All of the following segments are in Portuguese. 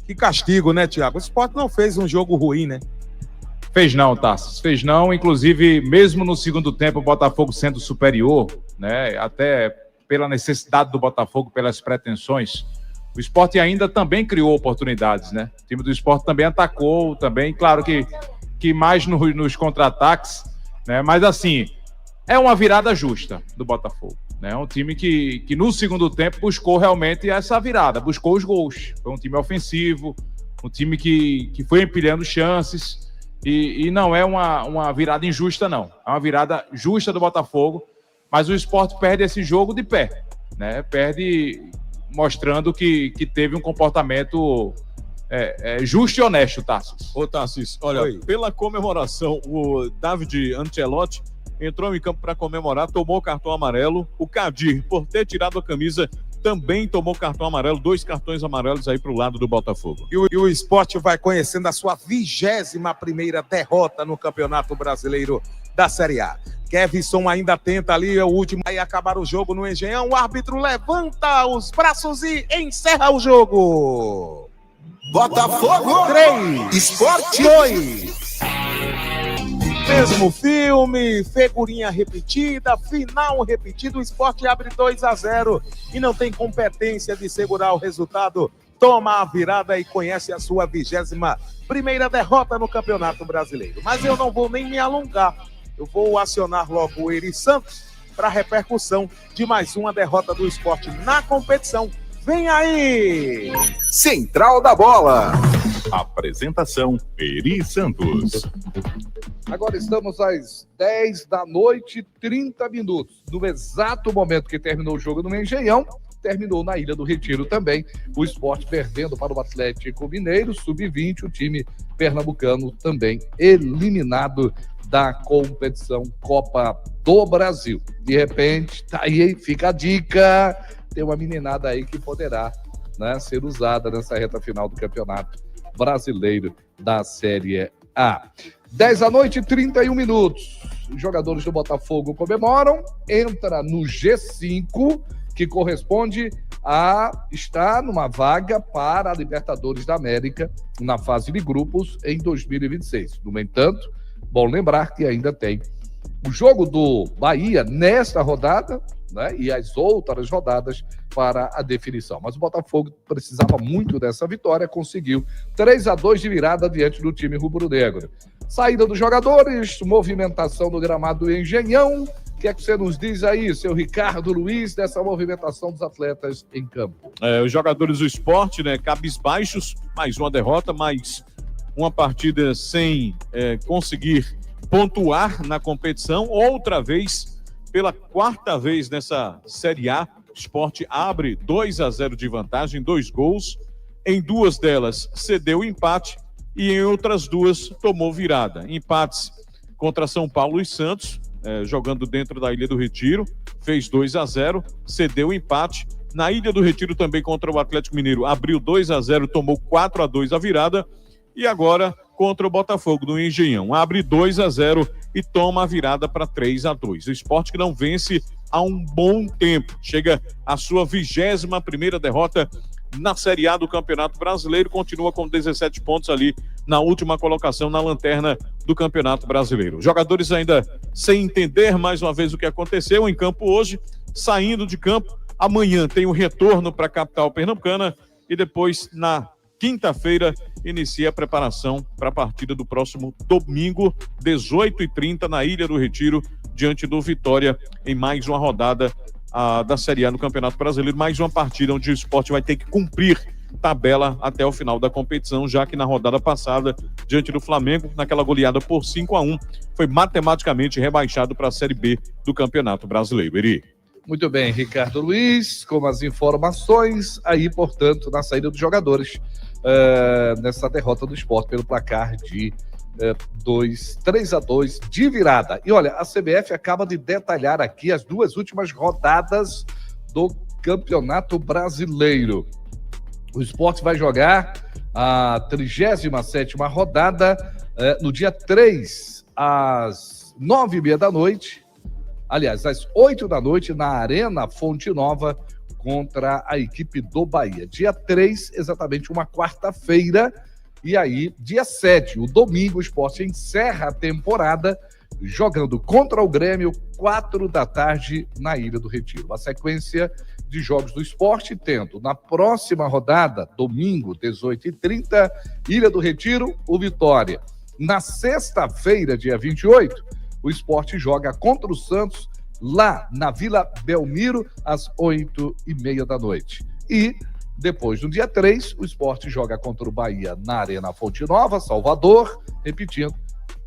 Que castigo, né, Thiago? O Sport não fez um jogo ruim, né? Fez não, Tassos. Fez não. Inclusive, mesmo no segundo tempo, o Botafogo sendo superior, né? Até pela necessidade do Botafogo, pelas pretensões, o Sport ainda também criou oportunidades, né? O time do Sport também atacou, também, claro que mais nos contra-ataques, né? Mas assim, é uma virada justa do Botafogo, né? Um time que no segundo tempo buscou realmente essa virada, buscou os gols. Foi um time ofensivo, um time que foi empilhando chances. E não é uma virada injusta, não. É uma virada justa do Botafogo, mas o Sport perde esse jogo de pé, né? Perde mostrando que teve um comportamento justo e honesto, Tassos. Ô, Tassis, olha, Oi. Pela comemoração, o David Ancelotti entrou em campo para comemorar, tomou cartão amarelo. O Kadir, por ter tirado a camisa, também tomou cartão amarelo, 2 cartões amarelos aí para o lado do Botafogo. E o Sport vai conhecendo a sua 21ª derrota no Campeonato Brasileiro da Série A. Kevson ainda tenta ali, o último, aí acabar o jogo no Engenhão. O árbitro levanta os braços e encerra o jogo. Botafogo 3, Sport 2. Mesmo filme, figurinha repetida, final repetido, o Sport abre 2-0 e não tem competência de segurar o resultado. Toma a virada e conhece a sua 21ª derrota no Campeonato Brasileiro. Mas eu não vou nem me alongar. Eu vou acionar logo o Eri Santos para a repercussão de mais uma derrota do Sport na competição. Vem aí! Central da Bola. Apresentação, Eri Santos. Agora estamos às 10h30. No exato momento que terminou o jogo no Engenhão, terminou na Ilha do Retiro também. O Sport perdendo para o Atlético Mineiro, sub-20, o time pernambucano também eliminado da competição Copa do Brasil. De repente, tá aí, fica a dica, tem uma meninada aí que poderá, né, ser usada nessa reta final do Campeonato Brasileiro da Série A. 10h31. Os jogadores do Botafogo comemoram, entra no G5, que corresponde a estar numa vaga para a Libertadores da América na fase de grupos em 2026. No entanto, bom lembrar que ainda tem o jogo do Bahia nesta rodada, né, e as outras rodadas para a definição. Mas o Botafogo precisava muito dessa vitória, conseguiu 3-2 de virada diante do time rubro-negro. Saída dos jogadores, movimentação no gramado do Engenhão. O que é que você nos diz aí, seu Ricardo Luiz, dessa movimentação dos atletas em campo? Os jogadores do Sport, né, cabisbaixos, mais uma derrota, mais uma partida sem conseguir pontuar na competição. Outra vez, pela 4ª vez nessa Série A, o Sport abre 2-0 de vantagem, 2 gols. Em 2 delas cedeu empate e em outras 2 tomou virada. Empates contra São Paulo e Santos, jogando dentro da Ilha do Retiro, fez 2-0, cedeu empate. Na Ilha do Retiro também contra o Atlético Mineiro, abriu 2-0, tomou 4-2 a virada. E agora contra o Botafogo do Engenhão, abre 2-0 e toma a virada para 3-2. O Sport que não vence há um bom tempo, chega à sua 21ª derrota na Série A do Campeonato Brasileiro, continua com 17 pontos ali na última colocação na lanterna do Campeonato Brasileiro. Jogadores ainda sem entender mais uma vez o que aconteceu em campo hoje, saindo de campo. Amanhã tem o retorno para a capital pernambucana e depois na quinta-feira inicia a preparação para a partida do próximo domingo, 18h30, na Ilha do Retiro, diante do Vitória, em mais uma rodada da Série A no Campeonato Brasileiro, mais uma partida onde o Sport vai ter que cumprir tabela até o final da competição, já que na rodada passada, diante do Flamengo, naquela goleada por 5-1, foi matematicamente rebaixado para a Série B do Campeonato Brasileiro. Eri. Muito bem, Ricardo Luiz, com as informações aí, portanto, na saída dos jogadores, nessa derrota do Sport pelo placar de 3-2 de virada. E olha, a CBF acaba de detalhar aqui as 2 últimas rodadas do Campeonato Brasileiro. O Sport vai jogar a 37ª rodada no dia 3, às 9h30 da noite. Aliás, às 8 da noite, na Arena Fonte Nova, contra a equipe do Bahia. Dia 3, exatamente uma quarta-feira, e aí, dia 7, o domingo, o Sport encerra a temporada jogando contra o Grêmio, 4 da tarde, na Ilha do Retiro. Uma sequência de jogos do Sport, tendo na próxima rodada, domingo, 18h30, Ilha do Retiro, o Vitória. Na sexta-feira, dia 28, o Sport joga contra o Santos, lá na Vila Belmiro, às 8h30 da noite. E depois, no dia 3, o Sport joga contra o Bahia na Arena Fonte Nova, Salvador, repetindo,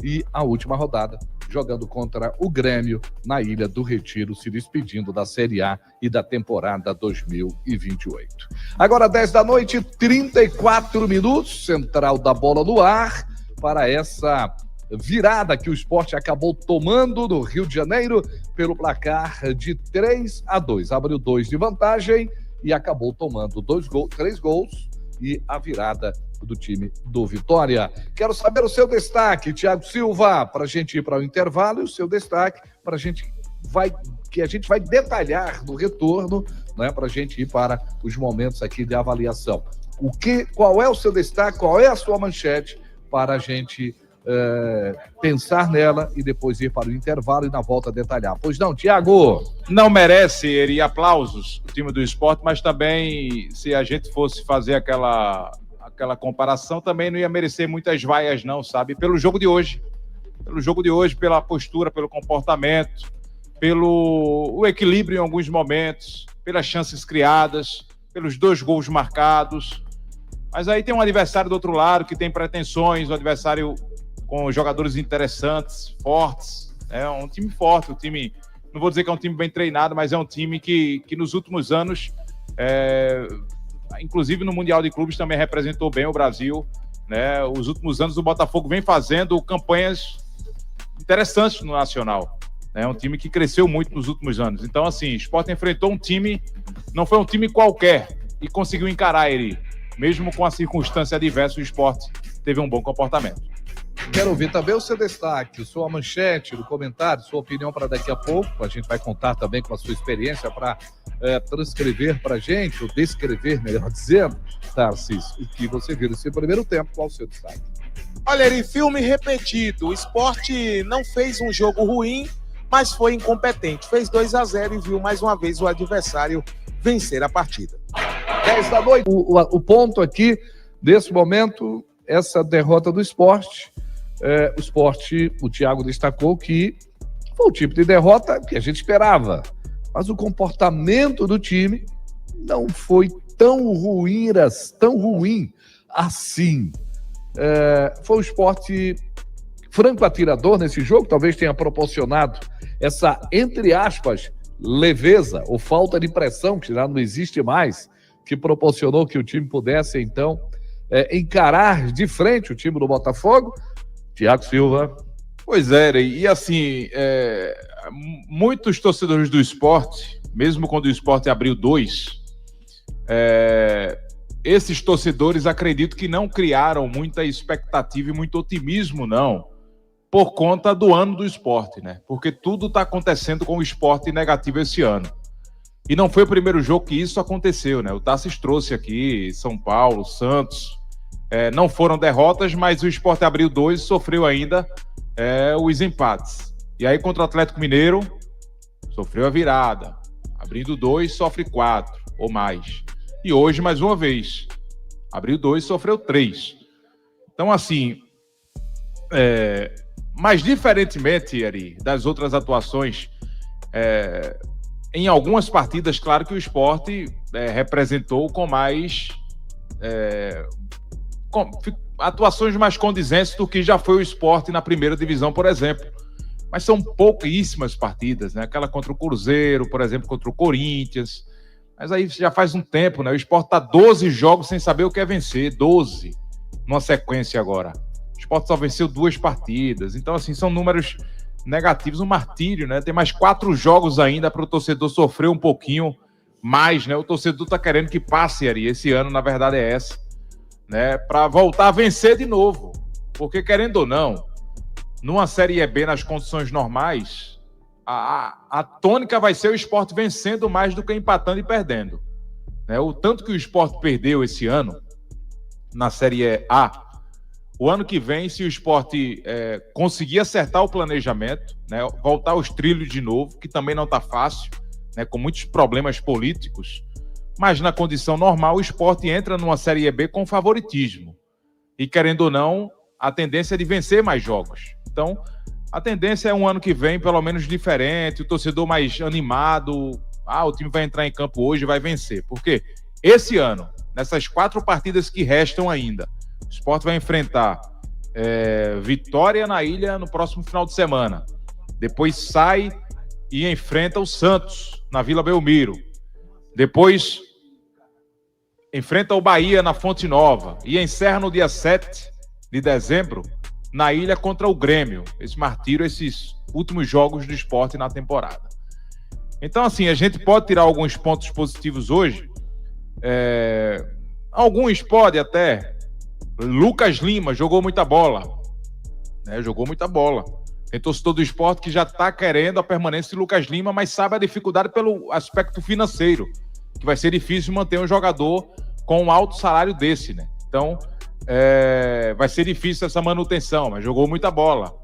e a última rodada, jogando contra o Grêmio na Ilha do Retiro, se despedindo da Série A e da temporada 2028. Agora, 10 da noite, 34 minutos, Central da Bola no ar, para essa virada que o Sport acabou tomando no Rio de Janeiro pelo placar de 3-2. Abriu 2 de vantagem e acabou tomando 3 gols e a virada do time do Vitória. Quero saber o seu destaque, Thiago Silva, para a gente ir para o intervalo, e o seu destaque para a gente vai detalhar no retorno, né, para a gente ir para os momentos aqui de avaliação. Qual é o seu destaque, qual é a sua manchete para a gente pensar nela e depois ir para o intervalo e na volta detalhar. Pois não, Thiago? Não merece, Eri, aplausos o time do Sport, mas também, se a gente fosse fazer aquela comparação, também não ia merecer muitas vaias não, sabe? Pelo jogo de hoje, pela postura, pelo comportamento, pelo equilíbrio em alguns momentos, pelas chances criadas, pelos 2 gols marcados. Mas aí tem um adversário do outro lado que tem pretensões, um adversário com jogadores interessantes, fortes. É um time forte, um time, não vou dizer que é um time bem treinado, mas é um time que nos últimos anos, inclusive no Mundial de Clubes, também representou bem o Brasil, né? Os últimos anos o Botafogo vem fazendo campanhas interessantes no Nacional. É um time que cresceu muito nos últimos anos. Então, assim, o Sport enfrentou um time, não foi um time qualquer, e conseguiu encarar ele. Mesmo com a circunstância adversa, o Sport teve um bom comportamento. Quero ouvir também o seu destaque, sua manchete, o comentário, sua opinião para daqui a pouco. A gente vai contar também com a sua experiência para transcrever para a gente, ou descrever, melhor dizendo, Tarcísio, o que você viu nesse primeiro tempo. Qual o seu destaque? Olha, Eri, filme repetido. O Sport não fez um jogo ruim, mas foi incompetente. Fez 2-0 e viu mais uma vez o adversário vencer a partida. 10 da noite. O ponto aqui, desse momento, essa derrota do Sport. O Sport, o Thiago destacou que foi o tipo de derrota que a gente esperava. Mas o comportamento do time não foi tão ruim assim. Foi o Sport franco atirador nesse jogo, talvez tenha proporcionado essa, entre aspas, leveza ou falta de pressão, que já não existe mais, que proporcionou que o time pudesse, então, encarar de frente o time do Botafogo. Thiago Silva. Pois é, e assim, muitos torcedores do Sport, mesmo quando o Sport abriu 2, esses torcedores acredito que não criaram muita expectativa e muito otimismo, não, por conta do ano do Sport, né? Porque tudo está acontecendo com o Sport negativo esse ano. E não foi o primeiro jogo que isso aconteceu, né? O Tassis trouxe aqui São Paulo, Santos. Não foram derrotas, mas o Sport abriu 2 e sofreu ainda os empates. E aí contra o Atlético Mineiro, sofreu a virada. Abrindo 2, sofre 4 ou mais. E hoje, mais uma vez, abriu 2 e sofreu 3. Então, assim, mas diferentemente, Ari, das outras atuações, em algumas partidas, claro que o Sport representou com mais... atuações mais condizentes do que já foi o Sport na primeira divisão, por exemplo. Mas são pouquíssimas partidas, né? Aquela contra o Cruzeiro, por exemplo, contra o Corinthians. Mas aí já faz um tempo, né? O Sport está 12 jogos sem saber o que é vencer. 12 numa sequência agora. O Sport só venceu 2 partidas. Então, assim, são números negativos, um martírio, né? Tem mais 4 jogos ainda para o torcedor sofrer um pouquinho mais, né? O torcedor está querendo que passe, Ari. Esse ano, na verdade, é essa, né? Para voltar a vencer de novo. Porque, querendo ou não, numa Série B, nas condições normais, a tônica vai ser o Sport vencendo mais do que empatando e perdendo. né? O tanto que o Sport perdeu esse ano na Série A, o ano que vem, se o Sport conseguir acertar o planejamento, né, voltar aos trilhos de novo, que também não está fácil, né, com muitos problemas políticos, mas na condição normal o Sport entra numa Série B com favoritismo. E querendo ou não, a tendência é de vencer mais jogos. Então, a tendência é um ano que vem pelo menos diferente, o torcedor mais animado, o time vai entrar em campo hoje e vai vencer. Porque esse ano, nessas 4 partidas que restam ainda, o Sport vai enfrentar Vitória na Ilha no próximo final de semana. Depois sai e enfrenta o Santos na Vila Belmiro. Depois enfrenta o Bahia na Fonte Nova. E encerra no dia 7 de dezembro na Ilha contra o Grêmio. Esse martírio, esses últimos jogos do Sport na temporada. Então, assim, a gente pode tirar alguns pontos positivos hoje. Alguns pode até. Lucas Lima jogou muita bola, né? Jogou muita bola. Tem torcedor do Sport que já está querendo a permanência de Lucas Lima, mas sabe a dificuldade pelo aspecto financeiro, que vai ser difícil manter um jogador com um alto salário desse, né? Então, vai ser difícil essa manutenção, mas jogou muita bola.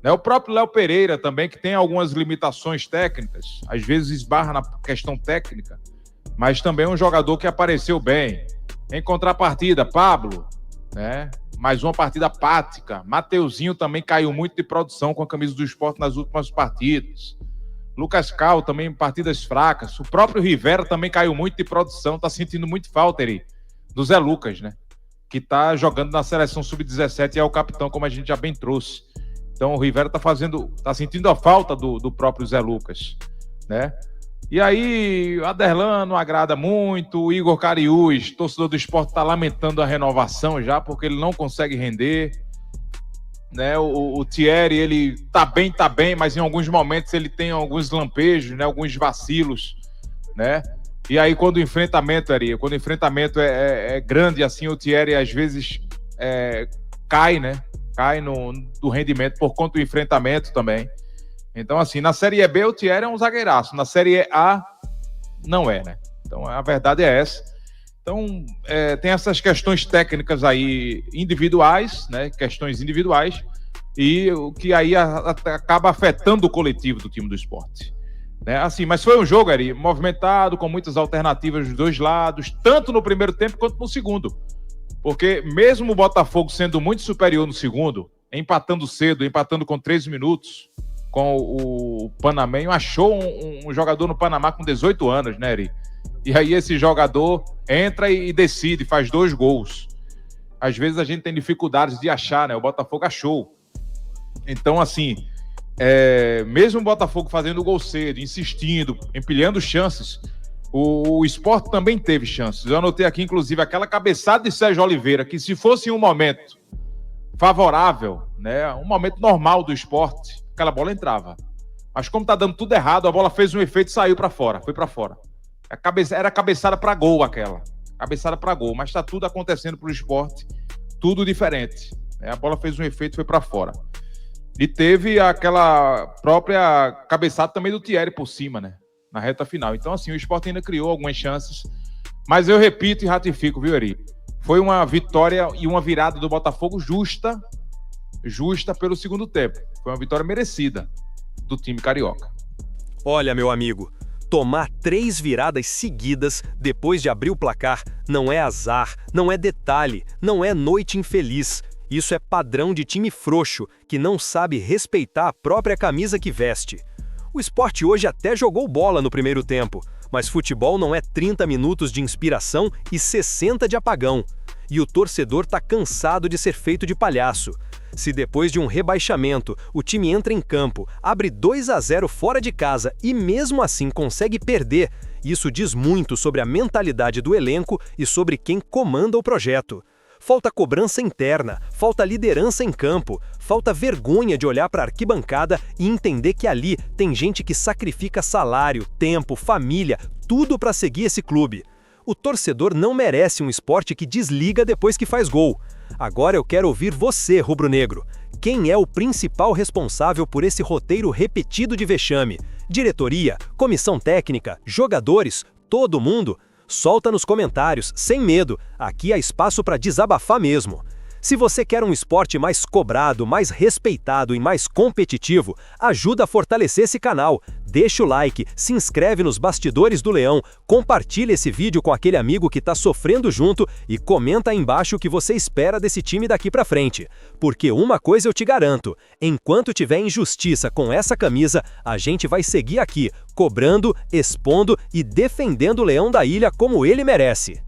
Né? O próprio Léo Pereira também, que tem algumas limitações técnicas, às vezes esbarra na questão técnica, mas também é um jogador que apareceu bem. Em contrapartida, Pablo, né? Mais uma partida apática. Mateuzinho também caiu muito de produção com a camisa do Sport nas últimas partidas. Lucas Cal também em partidas fracas. O próprio Rivera também caiu muito de produção. Tá sentindo muito falta do Zé Lucas, né? Que tá jogando na seleção sub-17 e é o capitão, como a gente já bem trouxe. Então o Rivera tá sentindo a falta do próprio Zé Lucas, né? E aí, o Aderlan não agrada muito, o Igor Cariús, torcedor do Sport, está lamentando a renovação já, porque ele não consegue render. Né? O Thierry, ele tá bem, mas em alguns momentos ele tem alguns lampejos, né? Alguns vacilos, né? E aí, quando o enfrentamento é grande, assim, o Thierry às vezes cai, né? Cai do rendimento por conta do enfrentamento também. Então, assim, na Série B o Thierry é um zagueiraço, na Série A não é, né? Então, a verdade é essa. Então, tem essas questões técnicas aí individuais, né? Questões individuais, e o que aí acaba afetando o coletivo do time do Sport. Né? Assim, mas foi um jogo, Ari, movimentado, com muitas alternativas dos dois lados, tanto no primeiro tempo quanto no segundo. Porque mesmo o Botafogo sendo muito superior no segundo, empatando cedo, empatando com 13 minutos, com o Panamenho, achou um jogador no Panamá com 18 anos, né, Eri? E aí esse jogador entra e decide, faz 2 gols. Às vezes a gente tem dificuldades de achar, né? O Botafogo achou. Então, assim, mesmo o Botafogo fazendo o gol cedo, insistindo, empilhando chances, o Sport também teve chances. Eu anotei aqui, inclusive, aquela cabeçada de Sérgio Oliveira, que se fosse um momento favorável, né, um momento normal do Sport, aquela bola entrava. Mas como tá dando tudo errado, a bola fez um efeito e saiu para fora, foi para fora. Era cabeçada para gol aquela. Cabeçada para gol, mas tá tudo acontecendo pro Sport, tudo diferente. A bola fez um efeito e foi para fora. E teve aquela própria cabeçada também do Thierry por cima, né? Na reta final. Então, assim, o Sport ainda criou algumas chances. Mas eu repito e ratifico, viu, Eri? Foi uma vitória e uma virada do Botafogo justa pelo segundo tempo. Foi uma vitória merecida do time carioca. Olha, meu amigo, tomar 3 viradas seguidas depois de abrir o placar não é azar, não é detalhe, não é noite infeliz. Isso é padrão de time frouxo, que não sabe respeitar a própria camisa que veste. O Sport hoje até jogou bola no primeiro tempo, mas futebol não é 30 minutos de inspiração e 60 de apagão. E o torcedor tá cansado de ser feito de palhaço. Se depois de um rebaixamento o time entra em campo, abre 2-0 fora de casa e mesmo assim consegue perder, isso diz muito sobre a mentalidade do elenco e sobre quem comanda o projeto. Falta cobrança interna, falta liderança em campo, falta vergonha de olhar para a arquibancada e entender que ali tem gente que sacrifica salário, tempo, família, tudo para seguir esse clube. O torcedor não merece um Sport que desliga depois que faz gol. Agora eu quero ouvir você, rubro-negro. Quem é o principal responsável por esse roteiro repetido de vexame? Diretoria, comissão técnica, jogadores, todo mundo? Solta nos comentários, sem medo. Aqui há espaço para desabafar mesmo. Se você quer um esporte mais cobrado, mais respeitado e mais competitivo, ajuda a fortalecer esse canal. Deixa o like, se inscreve nos Bastidores do Leão, compartilha esse vídeo com aquele amigo que está sofrendo junto e comenta aí embaixo o que você espera desse time daqui pra frente. Porque uma coisa eu te garanto, enquanto tiver injustiça com essa camisa, a gente vai seguir aqui, cobrando, expondo e defendendo o Leão da Ilha como ele merece.